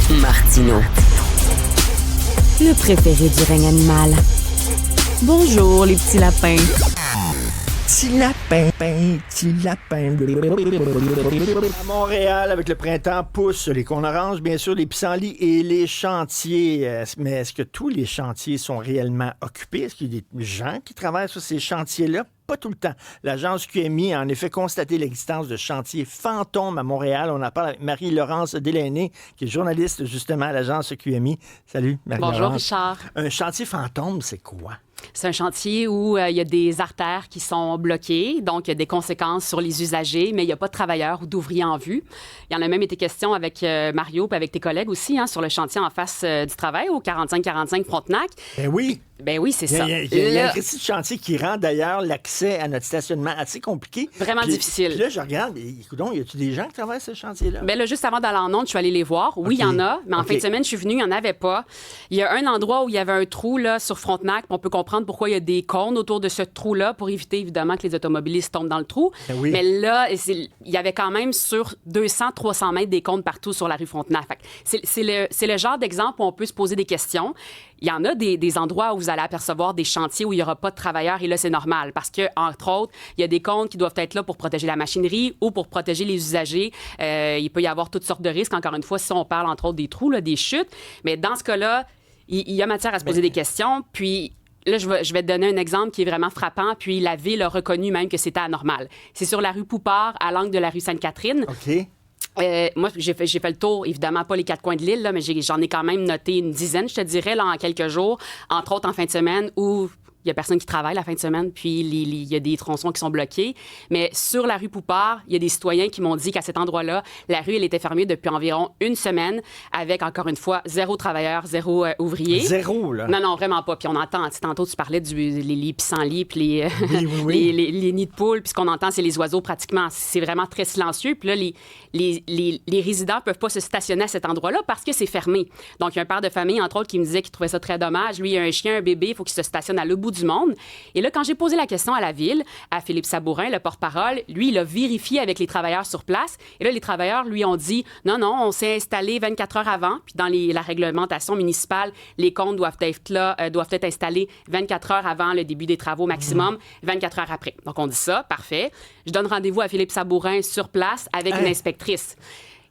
Martineau. Le préféré du règne animal. Bonjour, les petits lapins. Petit lapin, petit lapin. À Montréal, avec le printemps, poussent les cônes oranges, bien sûr, les pissenlits et les chantiers. Mais est-ce que tous les chantiers sont réellement occupés? Est-ce qu'il y a des gens qui travaillent sur ces chantiers-là? Pas tout le temps. L'agence QMI a en effet constaté l'existence de chantiers fantômes à Montréal. On en parle avec Marie-Laurence Delaney, qui est journaliste justement à l'agence QMI. Salut, Marie-Laurence. Bonjour, Richard. Un chantier fantôme, c'est quoi? C'est un chantier où il y a des artères qui sont bloquées, donc il y a des conséquences sur les usagers, mais il n'y a pas de travailleurs ou d'ouvriers en vue. Il y en a même été question avec Mario et avec tes collègues aussi, sur le chantier en face du travail, au 45-45 Frontenac. Ben oui. Ben oui, c'est ça. Il y a un crédit de chantier qui rend d'ailleurs l'accès à notre stationnement assez compliqué. Vraiment difficile. Puis là, je regarde, écoute, y a-tu des gens qui travaillent sur ce chantier-là? Ben là, juste avant d'aller en onde, je suis allée les voir. Oui, il y en a, mais en fin de semaine, je suis venue, il n'y en avait pas. Il y a un endroit où il y avait un trou là, sur Frontenac, on peut comprendre pourquoi il y a des cônes autour de ce trou-là pour éviter évidemment que les automobilistes tombent dans le trou. Ben oui. Mais là, il y avait quand même sur 200-300 mètres des cônes partout sur la rue Frontenac. Fait que c'est le genre d'exemple où on peut se poser des questions. Il y en a des endroits où vous allez apercevoir des chantiers où il n'y aura pas de travailleurs et là, c'est normal parce que, entre autres, il y a des cônes qui doivent être là pour protéger la machinerie ou pour protéger les usagers. Il peut y avoir toutes sortes de risques. Encore une fois, si on parle, entre autres, des trous, là, des chutes. Mais dans ce cas-là, il y a matière à se poser des questions. Puis là, je vais te donner un exemple qui est vraiment frappant. Puis la Ville a reconnu même que c'était anormal. C'est sur la rue Poupart, à l'angle de la rue Sainte-Catherine. OK. Moi, j'ai fait le tour, évidemment, pas les 4 coins de l'île, là, mais j'en ai quand même noté une dizaine, je te dirais, là, en quelques jours, entre autres en fin de semaine, où il n'y a personne qui travaille la fin de semaine, puis il y a des tronçons qui sont bloqués. Mais sur la rue Poupart, il y a des citoyens qui m'ont dit qu'à cet endroit-là, la rue, elle était fermée depuis environ une semaine, avec, encore une fois, 0 travailleurs, 0 ouvriers. 0, là? Non, vraiment pas. Puis on entend, tantôt, tu parlais les pissenlits, puis oui. les nids de poules, puis ce qu'on entend, c'est les oiseaux pratiquement. C'est vraiment très silencieux. Puis là, les résidents ne peuvent pas se stationner à cet endroit-là parce que c'est fermé. Donc, il y a un père de famille, entre autres, qui me disait qu'il trouvait ça très dommage. Lui, il a un chien, un bébé, il faut qu'il se stationne à l'autre bout du monde. Et là, quand j'ai posé la question à la Ville, à Philippe Sabourin, le porte-parole, lui, il a vérifié avec les travailleurs sur place. Et là, les travailleurs lui ont dit non, on s'est installé 24 heures avant. Puis dans la réglementation municipale, les comptes doivent être installés 24 heures avant le début des travaux maximum, 24 heures après. Donc, on dit ça, parfait. Je donne rendez-vous à Philippe Sabourin sur place avec une inspectrice.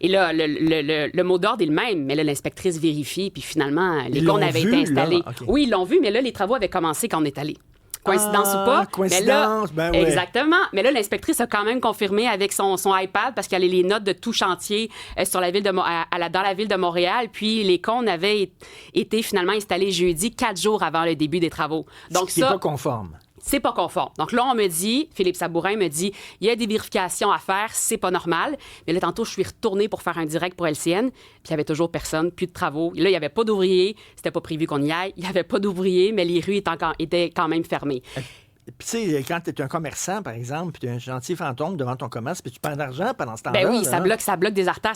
Et là, le mot d'ordre est le même, mais là, l'inspectrice vérifie, puis finalement, les cônes avaient été installés. Okay. Oui, ils l'ont vu, mais là, les travaux avaient commencé quand on est allé. Coïncidence ou pas? Coïncidence, mais là, ben oui. Exactement. Mais là, l'inspectrice a quand même confirmé avec son iPad, parce qu'elle a les notes de tout chantier sur la ville dans la ville de Montréal, puis les cônes avaient été finalement installés jeudi, 4 jours avant le début des travaux. Donc, c'est pas conforme. C'est pas conforme. Donc là, on me dit, Philippe Sabourin me dit, il y a des vérifications à faire, c'est pas normal. Mais là, tantôt, je suis retournée pour faire un direct pour LCN, puis il y avait toujours personne, plus de travaux. Et là, il y avait pas d'ouvriers, c'était pas prévu qu'on y aille. Il y avait pas d'ouvriers, mais les rues étaient quand même fermées. Puis, tu sais, quand tu es un commerçant, par exemple, puis tu as un chantier fantôme devant ton commerce, puis tu perds de l'argent pendant ce temps-là. Ben oui, là. ça bloque des artères.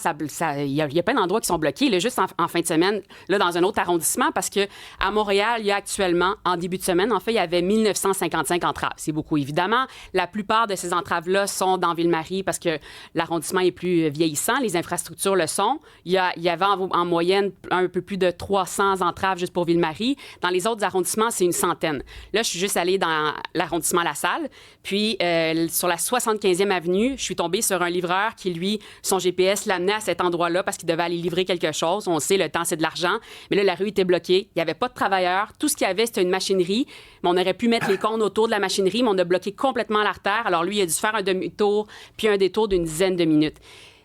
Il y a plein d'endroits qui sont bloqués. Là, juste en fin de semaine, là, dans un autre arrondissement, parce qu'à Montréal, il y a actuellement, en début de semaine, en fait, il y avait 1955 entraves. C'est beaucoup, évidemment. La plupart de ces entraves-là sont dans Ville-Marie parce que l'arrondissement est plus vieillissant. Les infrastructures le sont. Il y avait en moyenne un peu plus de 300 entraves juste pour Ville-Marie. Dans les autres arrondissements, c'est une centaine. Là, je suis juste allée dans l'arrondissement La Salle. Puis, sur la 75e avenue, je suis tombée sur un livreur qui, lui, son GPS l'amenait à cet endroit-là parce qu'il devait aller livrer quelque chose. On sait, le temps, c'est de l'argent. Mais là, la rue était bloquée. Il n'y avait pas de travailleurs. Tout ce qu'il y avait, c'était une machinerie. Mais on aurait pu mettre les cônes autour de la machinerie, mais on a bloqué complètement l'artère. Alors, lui, il a dû faire un demi-tour puis un détour d'une dizaine de minutes.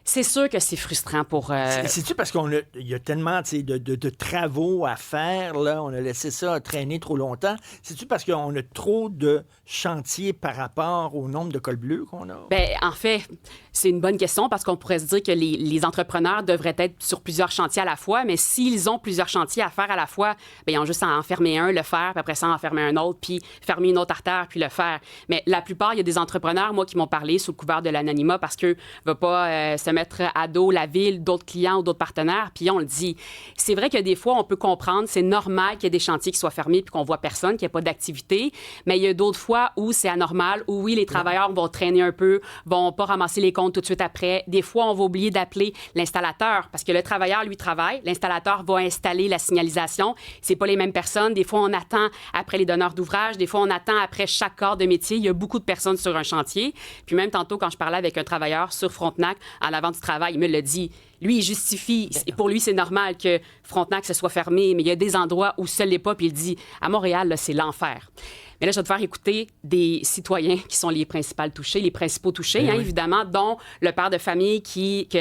C'est sûr que c'est frustrant pour... C'est-tu parce qu'il y a tellement de travaux à faire, là, on a laissé ça traîner trop longtemps? C'est-tu parce qu'on a trop de chantiers par rapport au nombre de cols bleus qu'on a? Bien, en fait, c'est une bonne question parce qu'on pourrait se dire que les entrepreneurs devraient être sur plusieurs chantiers à la fois, mais s'ils ont plusieurs chantiers à faire à la fois, bien, ils ont juste à en fermer un, le faire, puis après ça, en fermer un autre, puis fermer une autre artère, puis le faire. Mais la plupart, il y a des entrepreneurs, moi, qui m'ont parlé sous le couvert de l'anonymat parce qu'eux ne veulent pas se mettre à dos la ville, d'autres clients ou d'autres partenaires. Puis on le dit. C'est vrai que des fois, on peut comprendre, c'est normal qu'il y ait des chantiers qui soient fermés puis qu'on voit personne, qu'il n'y ait pas d'activité. Mais il y a d'autres fois où c'est anormal, où oui, les travailleurs vont traîner un peu, vont pas ramasser les comptes tout de suite après. Des fois, on va oublier d'appeler l'installateur parce que le travailleur, lui, travaille. L'installateur va installer la signalisation. C'est pas les mêmes personnes. Des fois, on attend après les donneurs d'ouvrage. Des fois, on attend après chaque corps de métier. Il y a beaucoup de personnes sur un chantier. Puis même tantôt, quand je parlais avec un travailleur sur Frontenac, en avant du travail, il me l'a dit. Lui, il justifie. Et pour lui, c'est normal que Frontenac se soit fermé, mais il y a des endroits où ça ne l'est pas. Puis il dit, à Montréal, là, c'est l'enfer. Mais là, je vais te faire écouter des citoyens qui sont les principaux touchés, évidemment, dont le père de famille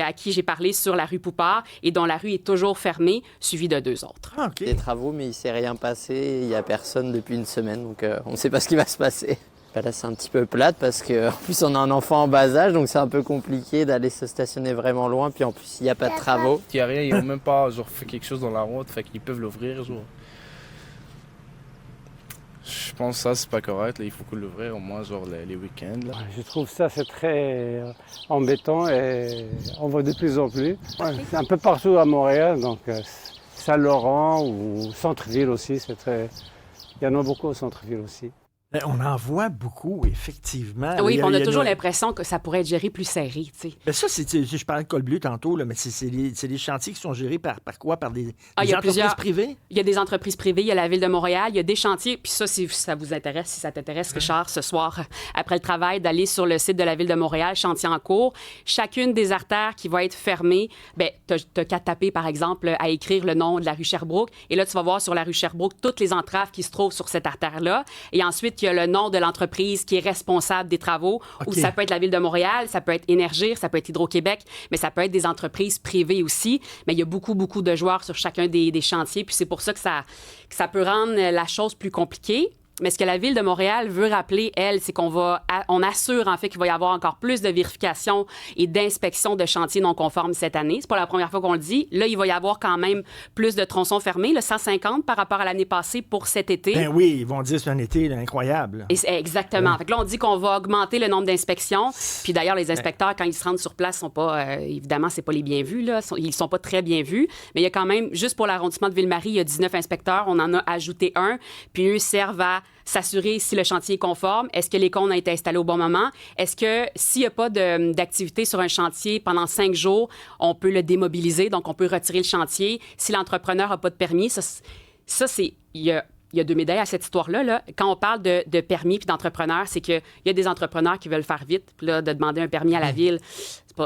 à qui j'ai parlé sur la rue Poupard et dont la rue est toujours fermée, suivi de 2 autres. Ah, OK. Des travaux, mais il ne s'est rien passé. Il n'y a personne depuis une semaine, donc on ne sait pas ce qui va se passer. Là, c'est un petit peu plate parce qu'en plus, on a un enfant en bas âge, donc c'est un peu compliqué d'aller se stationner vraiment loin. Puis en plus, il n'y a pas de travaux. Il n'y a rien, ils n'ont même pas fait quelque chose dans la route, fait qu'ils peuvent l'ouvrir. Je pense que ça, c'est pas correct. Là, il faut qu'on l'ouvre au moins les week-ends. Là. Je trouve ça c'est très embêtant et on voit de plus en plus. C'est un peu partout à Montréal, donc Saint-Laurent ou centre-ville aussi. Il y en a beaucoup au centre-ville aussi. On en voit beaucoup, effectivement. Oui, on a toujours l'impression que ça pourrait être géré plus serré. Ben ça, je parlais de Colbleu tantôt, là, mais c'est des chantiers qui sont gérés par quoi? Par des entreprises privées? Il y a des entreprises privées, il y a la Ville de Montréal, il y a des chantiers. Puis ça, si ça vous intéresse, si ça t'intéresse, Richard, ce soir, après le travail, d'aller sur le site de la Ville de Montréal, chantier en cours. Chacune des artères qui va être fermée, bien, t'as qu'à taper, par exemple, à écrire le nom de la rue Sherbrooke. Et là, tu vas voir sur la rue Sherbrooke toutes les entraves qui se trouvent sur cette artère-là. Et ensuite, il y a le nom de l'entreprise qui est responsable des travaux, ou ça peut être la Ville de Montréal, ça peut être Énergir, ça peut être Hydro-Québec, mais ça peut être des entreprises privées aussi. Mais il y a beaucoup, beaucoup de joueurs sur chacun des chantiers, puis c'est pour ça que ça peut rendre la chose plus compliquée. Mais ce que la Ville de Montréal veut rappeler, elle, c'est on assure en fait qu'il va y avoir encore plus de vérifications et d'inspections de chantiers non conformes cette année. C'est pas la première fois qu'on le dit. Là, il va y avoir quand même plus de tronçons fermés, là, 150 par rapport à l'année passée pour cet été. Ben oui, ils vont dire que c'est un été là, incroyable. Et exactement. Fait que là, on dit qu'on va augmenter le nombre d'inspections. Puis d'ailleurs, les inspecteurs, quand ils se rendent sur place, sont pas, évidemment, c'est pas les bien vus, là. Ils sont pas très bien vus. Mais il y a quand même, juste pour l'arrondissement de Ville-Marie, il y a 19 inspecteurs. On en a ajouté un. Puis eux servent à s'assurer si le chantier est conforme. Est-ce que les cônes ont été installés au bon moment? Est-ce que s'il n'y a pas d'activité sur un chantier pendant 5 jours, on peut le démobiliser, donc on peut retirer le chantier? Si l'entrepreneur n'a pas de permis, ça c'est... Il y a 2 médailles à cette histoire-là. Là. Quand on parle de permis puis d'entrepreneurs, c'est qu'il y a des entrepreneurs qui veulent faire vite. Puis là, de demander un permis à la ville,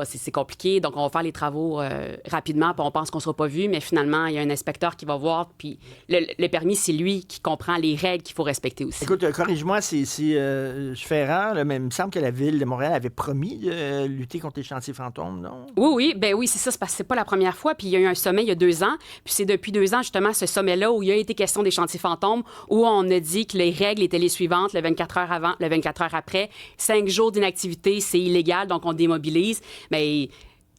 c'est compliqué. Donc, on va faire les travaux rapidement, puis on pense qu'on ne sera pas vu. Mais finalement, il y a un inspecteur qui va voir. Puis le permis, c'est lui qui comprend les règles qu'il faut respecter aussi. Écoute, corrige-moi si je fais erreur, là, mais il me semble que la Ville de Montréal avait promis de lutter contre les chantiers fantômes, non? Oui, c'est ça. C'est parce que c'est pas la première fois. Puis il y a eu un sommet il y a 2 ans. Puis c'est depuis 2 ans, justement, ce sommet-là où il y a été question des chantiers fantômes, où on a dit que les règles étaient les suivantes, le 24 heures avant, le 24 heures après. 5 jours d'inactivité, c'est illégal, donc on démobilise. Mais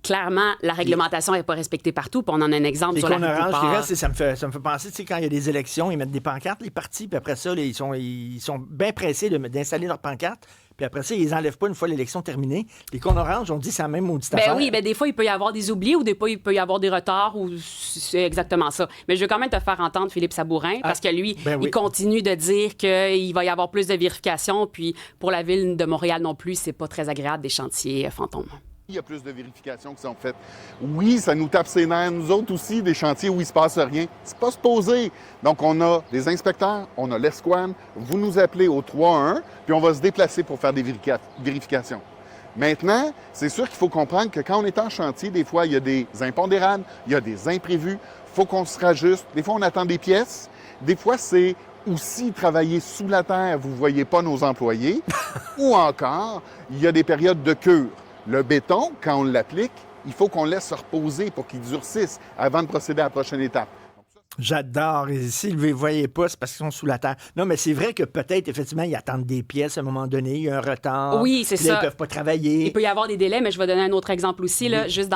clairement, la réglementation n'est pas respectée partout. Puis on en a un exemple sur la rue Poupard. Ça me fait penser, tu sais, quand il y a des élections, ils mettent des pancartes, les partis, puis après ça, là, ils sont bien pressés d'installer leurs pancartes. Puis après ça, ils les enlèvent pas une fois l'élection terminée. Les cônes oranges, on dit c'est la même maudite affaire. Oui, des fois, il peut y avoir des oublis ou des fois, il peut y avoir des retards ou c'est exactement ça. Mais je veux quand même te faire entendre Philippe Sabourin parce que lui, il continue de dire qu'il va y avoir plus de vérifications. Puis pour la Ville de Montréal non plus, c'est pas très agréable des chantiers fantômes. Il y a plus de vérifications qui sont faites. Oui, ça nous tape ses nerfs, nous autres aussi, des chantiers où il se passe rien. C'est pas supposé. Donc, on a des inspecteurs, on a l'escouade. Vous nous appelez au 3-1, puis on va se déplacer pour faire des vérifications. Maintenant, c'est sûr qu'il faut comprendre que quand on est en chantier, des fois, il y a des impondérables, il y a des imprévus. Il faut qu'on se rajuste. Des fois, on attend des pièces. Des fois, c'est aussi travailler sous la terre, vous ne voyez pas nos employés. Ou encore, il y a des périodes de cure. Le béton, quand on l'applique, il faut qu'on laisse se reposer pour qu'il durcisse avant de procéder à la prochaine étape. J'adore. Et s'ils ne les voyaient pas, c'est parce qu'ils sont sous la terre. Non, mais c'est vrai que peut-être, effectivement, ils attendent des pièces à un moment donné. Il y a un retard. Oui, c'est ça. Ils ne peuvent pas travailler. Il peut y avoir des délais, mais je vais donner un autre exemple aussi. Là, juste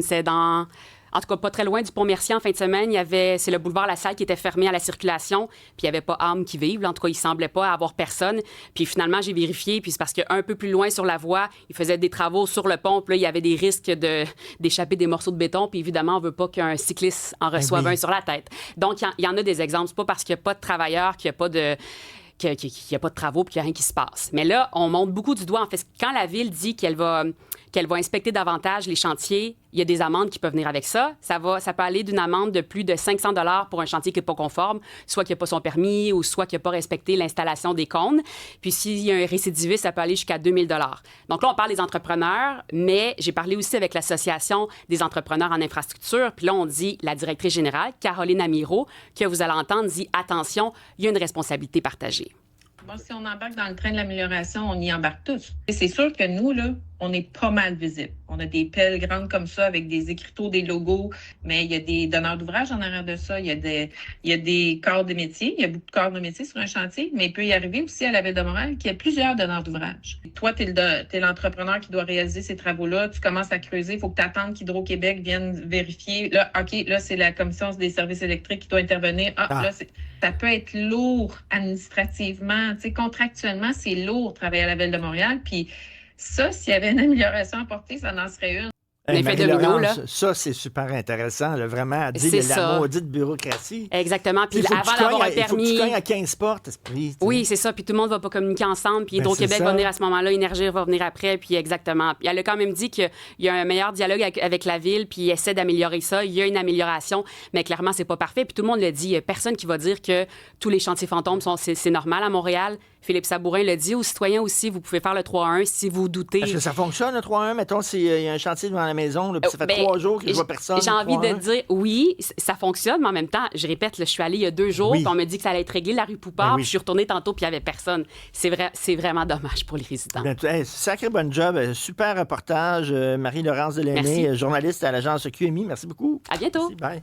c'est dans En tout cas, pas très loin du pont Mercier en fin de semaine, c'est le boulevard La Salle qui était fermé à la circulation, puis il n'y avait pas âme qui vive. En tout cas, il semblait pas avoir personne. Puis finalement, j'ai vérifié, puis c'est parce qu'un peu plus loin sur la voie, ils faisaient des travaux sur le pont, puis là, il y avait des risques d'échapper des morceaux de béton, puis évidemment, on veut pas qu'un cycliste en reçoive un sur la tête. Donc, il y en a des exemples. C'est pas parce qu'il n'y a pas de travailleurs qu'il n'y a pas de... qu'il n'y a pas de travaux et qu'il n'y a rien qui se passe. Mais là, on monte beaucoup du doigt. En fait, quand la Ville dit qu'elle va inspecter davantage les chantiers, il y a des amendes qui peuvent venir avec ça. Ça peut aller d'une amende de plus de 500 $ pour un chantier qui n'est pas conforme, soit qui n'a pas son permis ou soit qui n'a pas respecté l'installation des cônes. Puis s'il y a un récidiviste, ça peut aller jusqu'à 2000 $. Donc là, on parle des entrepreneurs, mais j'ai parlé aussi avec l'Association des entrepreneurs en infrastructure. Puis là, on dit, la directrice générale, Caroline Amirault, que vous allez entendre, dit « Attention, il y a une responsabilité partagée ». Bon, si on embarque dans le train de l'amélioration, on y embarque tous. Et c'est sûr que nous, là, on est pas mal visible. On a des pelles grandes comme ça avec des écriteaux, des logos, mais il y a des donneurs d'ouvrage en arrière de ça. Il y a des corps de métier. Il y a beaucoup de corps de métier sur un chantier, mais il peut y arriver aussi à la Ville de Montréal qu'il y a plusieurs donneurs d'ouvrage. Toi, tu es l'entrepreneur qui doit réaliser ces travaux-là. Tu commences à creuser. Il faut que tu attendes qu'Hydro-Québec vienne vérifier. Là, OK, là, c'est la Commission des services électriques qui doit intervenir. Là, ça peut être lourd administrativement. Tu sais, contractuellement, c'est lourd travailler à la Ville de Montréal. Puis ça, s'il y avait une amélioration apportée, ça en serait une. L'effet domino, là. Ça, c'est super intéressant, là, vraiment, à dire C'est la ça. maudite bureaucratie. Exactement. Puis Faut que avant tu d'avoir un cognes à- faut que tu permis... cognes à 15 portes, esprit. Oui, c'est ça. Puis tout le monde va pas communiquer ensemble. Puis Ben, Hydro-Québec c'est va ça. venir à ce moment-là, Énergir va venir après. Puis exactement. Puis elle a quand même dit qu'il y a un meilleur dialogue avec la Ville, puis il essaie d'améliorer ça. Il y a une amélioration, mais clairement, c'est pas parfait. Puis tout le monde le dit. Il y a personne qui va dire que tous les chantiers fantômes c'est normal à Montréal. Philippe Sabourin le dit aux citoyens aussi. Vous pouvez faire le 3-1 si vous doutez. Est-ce que ça fonctionne, le 3-1? Mettons, il y a un chantier devant la maison, là, puis ça fait 3 jours que je vois personne. J'ai envie 3-1. de dire, oui, ça fonctionne, mais en même temps, je répète, là, je suis allée il y a 2 jours, Oui. puis on me dit que ça allait être réglé, la rue Poupard, Ben oui. puis je suis retournée tantôt, puis il n'y avait personne. C'est vraiment dommage pour les résidents. Bien, sacré bon job. Super reportage. Marie-Laurence Delaunay, Merci. journaliste à l'agence QMI. Merci beaucoup. À bientôt. Merci, bye.